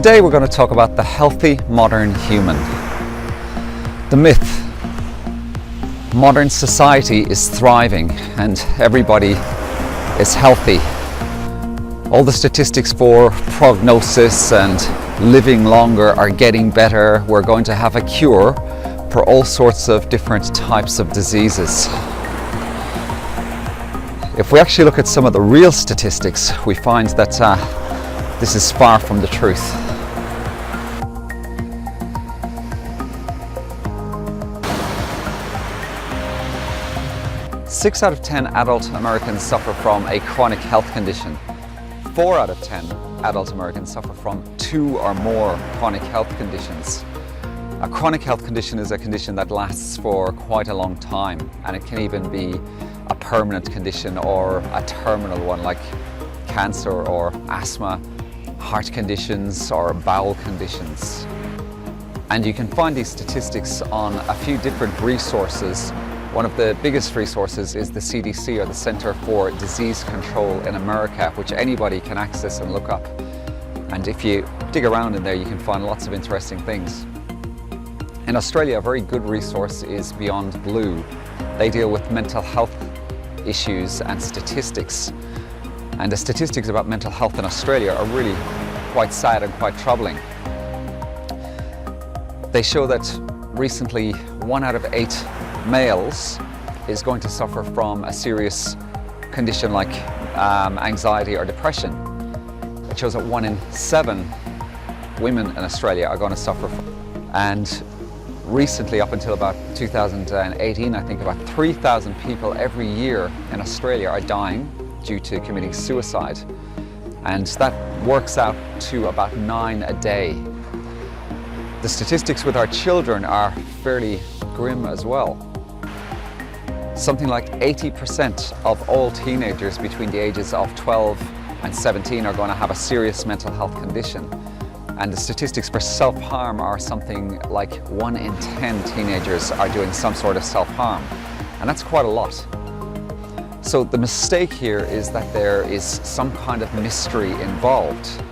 Today we're going to talk about the healthy modern human. The myth. Modern society is thriving and everybody is healthy. All the statistics for prognosis and living longer are getting better. We're going to have a cure for all sorts of different types of diseases. If we actually look at some of the real statistics, we find that this is far from the truth. Six out of 10 adult Americans suffer from a chronic health condition. 4 out of 10 adult Americans suffer from 2 or more chronic health conditions. A chronic health condition is a condition that lasts for quite a long time, and it can even be a permanent condition or a terminal one like cancer or asthma, heart conditions or bowel conditions. And you can find these statistics on a few different resources. One of the biggest resources is the CDC, or the Center for Disease Control in America, which anybody can access and look up. And if you dig around in there, you can find lots of interesting things. In Australia, a very good resource is Beyond Blue. They deal with mental health issues and statistics. And the statistics about mental health in Australia are really quite sad and quite troubling. They show that recently 1 out of 8 males is going to suffer from a serious condition like anxiety or depression. It shows that 1 in 7 women in Australia are going to suffer from. And recently, up until about 2018, I think about 3,000 people every year in Australia are dying due to committing suicide. And that works out to about 9 a day. The statistics with our children are fairly grim as well. Something like 80% of all teenagers between the ages of 12 and 17 are going to have a serious mental health condition. And the statistics for self-harm are something like 1 in 10 teenagers are doing some sort of self-harm. And that's quite a lot. So the mistake here is that there is some kind of mystery involved.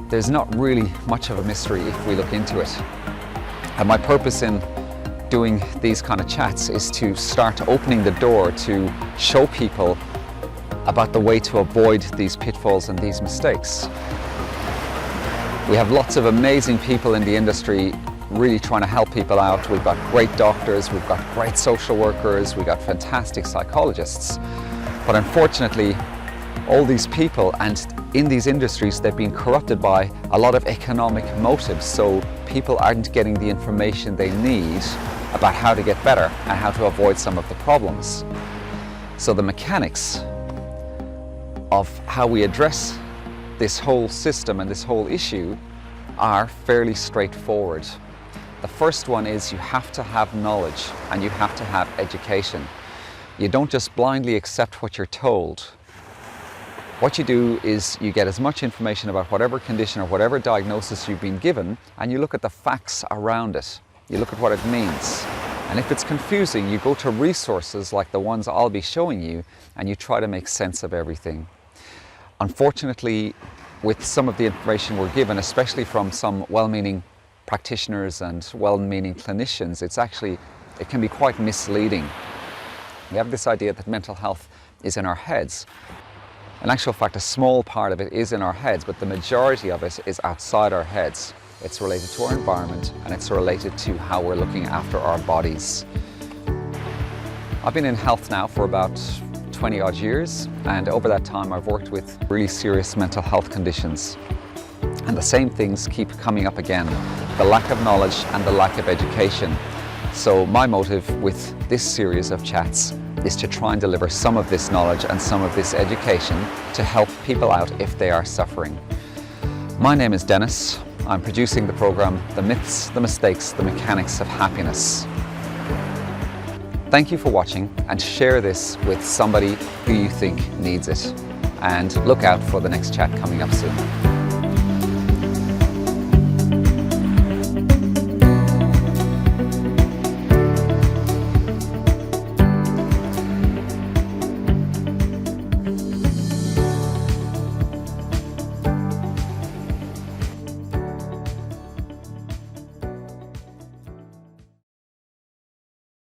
There's not really much of a mystery if we look into it. And my purpose in doing these kind of chats is to start opening the door to show people about the way to avoid these pitfalls and these mistakes. We have lots of amazing people in the industry really trying to help people out. We've got great doctors, we've got great social workers, we've got fantastic psychologists. But unfortunately, all these people and in these industries, they've been corrupted by a lot of economic motives. So people aren't getting the information they need about how to get better and how to avoid some of the problems. So the mechanics of how we address this whole system and this whole issue are fairly straightforward. The first one is you have to have knowledge and you have to have education. You don't just blindly accept what you're told. What you do is you get as much information about whatever condition or whatever diagnosis you've been given, and you look at the facts around it. You look at what it means. And if it's confusing, you go to resources like the ones I'll be showing you, and you try to make sense of everything. Unfortunately, with some of the information we're given, especially from some well-meaning practitioners and well-meaning clinicians, it can be quite misleading. We have this idea that mental health is in our heads. In actual fact, a small part of it is in our heads, but the majority of it is outside our heads. It's related to our environment, and it's related to how we're looking after our bodies. I've been in health now for about 20 odd years, and over that time I've worked with really serious mental health conditions. And the same things keep coming up again, the lack of knowledge and the lack of education. So my motive with this series of chats is to try and deliver some of this knowledge and some of this education to help people out if they are suffering. My name is Dennis. I'm producing the program, The Myths, the Mistakes, the Mechanics of Happiness. Thank you for watching, and share this with somebody who you think needs it. And look out for the next chat coming up soon.